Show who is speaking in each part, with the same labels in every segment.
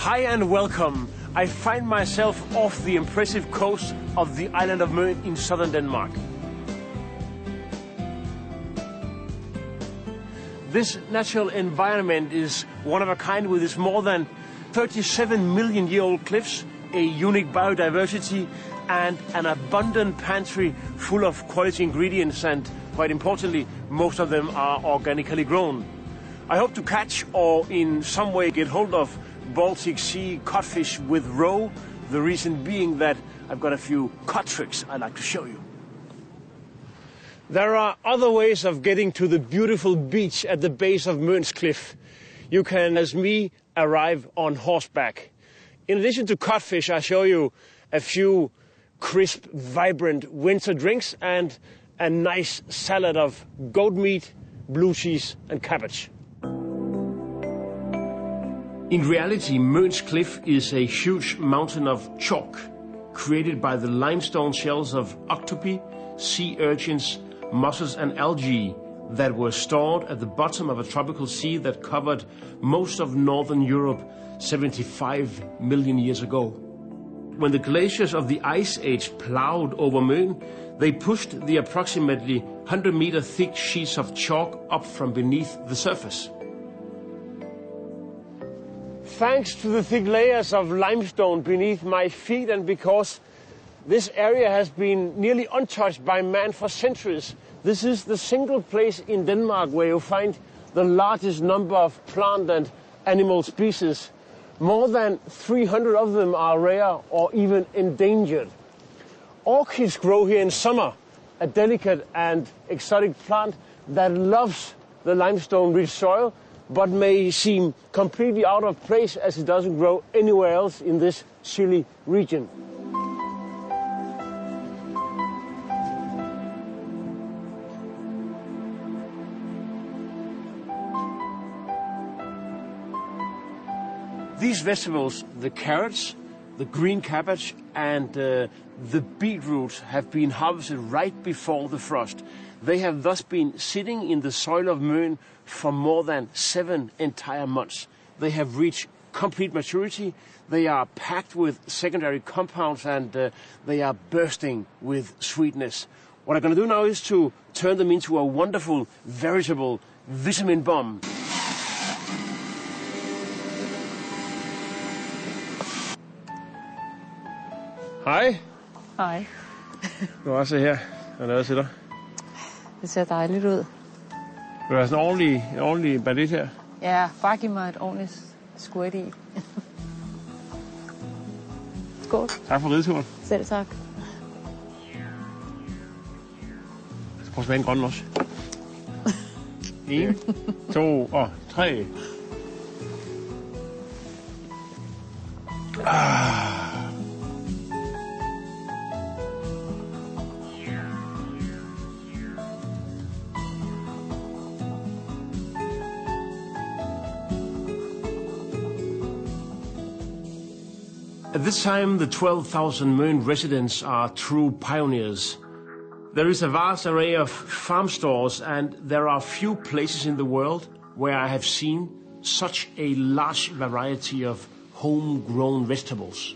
Speaker 1: Hi and welcome. I find myself off the impressive coast of the island of Møn in southern Denmark. This natural environment is one of a kind with its more than 37-million-year-old cliffs, a unique biodiversity, and an abundant pantry full of quality ingredients, and quite importantly, most of them are organically grown. I hope to catch or in some way get hold of Baltic Sea codfish with roe, the reason being that I've got a few cod tricks I'd like to show you. There are other ways of getting to the beautiful beach at the base of Møns Klint. You can, as me, arrive on horseback. In addition to codfish, I show you a few crisp, vibrant winter drinks and a nice salad of goat meat, blue cheese and cabbage. In reality, Møns Klint is a huge mountain of chalk created by the limestone shells of octopi, sea urchins, mussels and algae that were stored at the bottom of a tropical sea that covered most of northern Europe 75 million years ago. When the glaciers of the Ice Age plowed over Møn, they pushed the approximately 100-meter thick sheets of chalk up from beneath the surface. Thanks to the thick layers of limestone beneath my feet, and because this area has been nearly untouched by man for centuries, this is the single place in Denmark where you find the largest number of plant and animal species. More than 300 of them are rare or even endangered. Orchids grow here in summer, a delicate and exotic plant that loves the limestone-rich soil, but may seem completely out of place as it doesn't grow anywhere else in this chilly region. These vegetables, the carrots, the green cabbage and the beetroot, have been harvested right before the frost. They have thus been sitting in the soil of Møn for more than 7 entire months. They have reached complete maturity, they are packed with secondary compounds, and they are bursting with sweetness. What I'm going to do now is to turn them into a wonderful, veritable vitamin bomb. Hej.
Speaker 2: Hej.
Speaker 1: Du kan også se her. Jeg har lavet til dig.
Speaker 2: Det ser dejligt ud.
Speaker 1: Vil du have sådan en ordentlig bandit her?
Speaker 2: Ja, bare giv mig et ordentligt squirt i. Skål.
Speaker 1: Tak for rideturen.
Speaker 2: Selv tak.
Speaker 1: Prøv at smage en grøn også. 1, 2 og 3. At this time, the 12,000 Møn residents are true pioneers. There is a vast array of farm stores, and there are few places in the world where I have seen such a large variety of homegrown vegetables.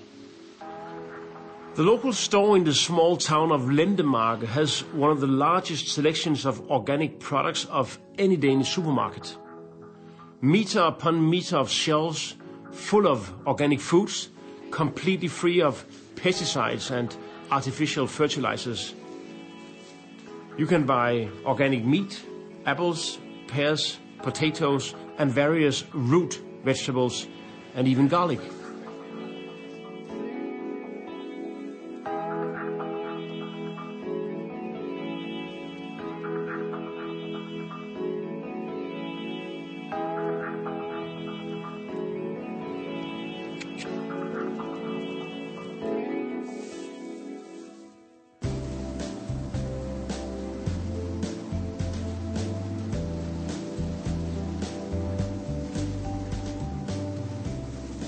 Speaker 1: The local store in the small town of Lendemark has one of the largest selections of organic products of any Danish supermarket. Meter upon meter of shelves full of organic foods, completely free of pesticides and artificial fertilizers. You can buy organic meat, apples, pears, potatoes and various root vegetables and even garlic.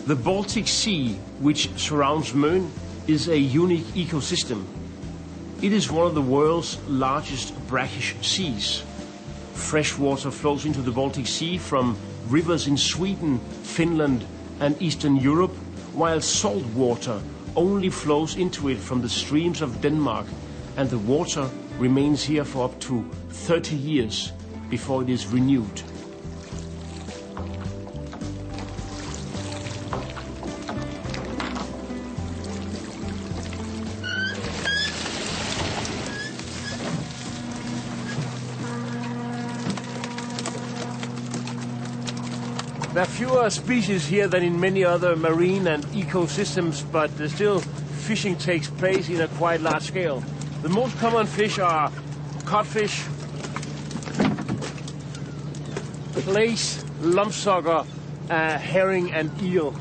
Speaker 1: The Baltic Sea, which surrounds Møn, is a unique ecosystem. It is one of the world's largest brackish seas. Fresh water flows into the Baltic Sea from rivers in Sweden, Finland and Eastern Europe, while salt water only flows into it from the streams of Denmark, and the water remains here for up to 30 years before it is renewed. There are fewer species here than in many other marine and ecosystems, but still fishing takes place in a quite large scale. The most common fish are codfish, plaice, lumpsucker, herring and eel.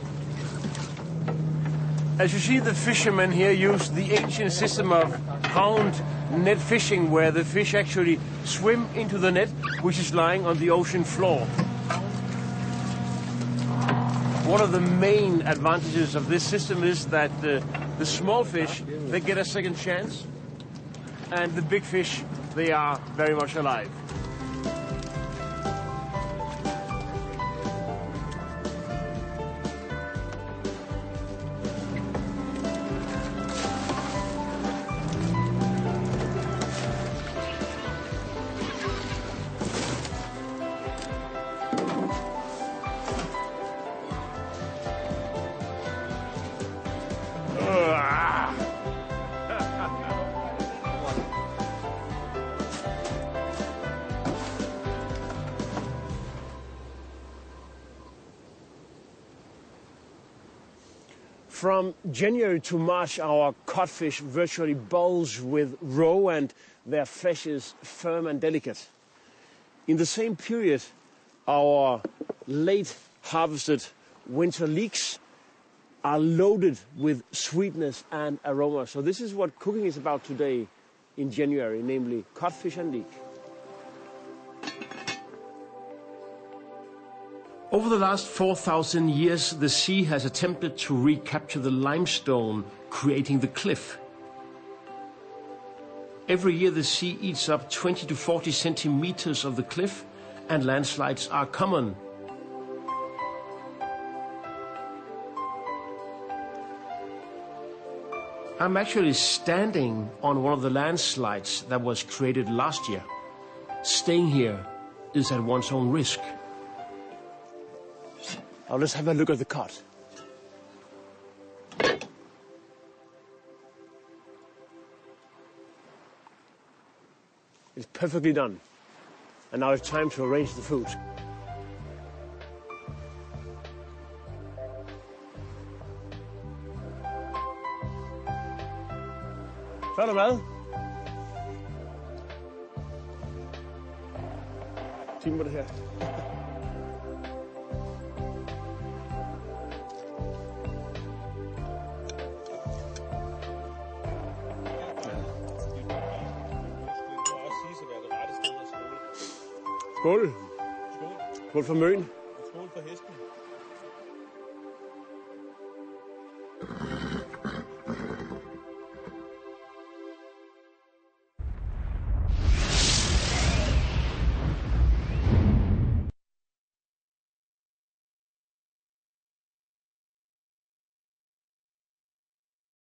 Speaker 1: As you see, the fishermen here use the ancient system of hound net fishing, where the fish actually swim into the net, which is lying on the ocean floor. One of the main advantages of this system is that the small fish, they get a second chance, and the big fish, they are very much alive. From January to March, our codfish virtually bulge with roe, and their flesh is firm and delicate. In the same period, our late harvested winter leeks are loaded with sweetness and aroma. So this is what cooking is about today in January, namely codfish and leek. Over the last 4,000 years, the sea has attempted to recapture the limestone, creating the cliff. Every year the sea eats up 20 to 40 centimeters of the cliff, and landslides are common. I'm actually standing on one of the landslides that was created last year. Staying here is at one's own risk. Now let's have a look at the cod. It's perfectly done. And now it's time to arrange the food. Så er der mad. 10 minutter her. Skål. Skål for Møn.
Speaker 3: Skål for hesten.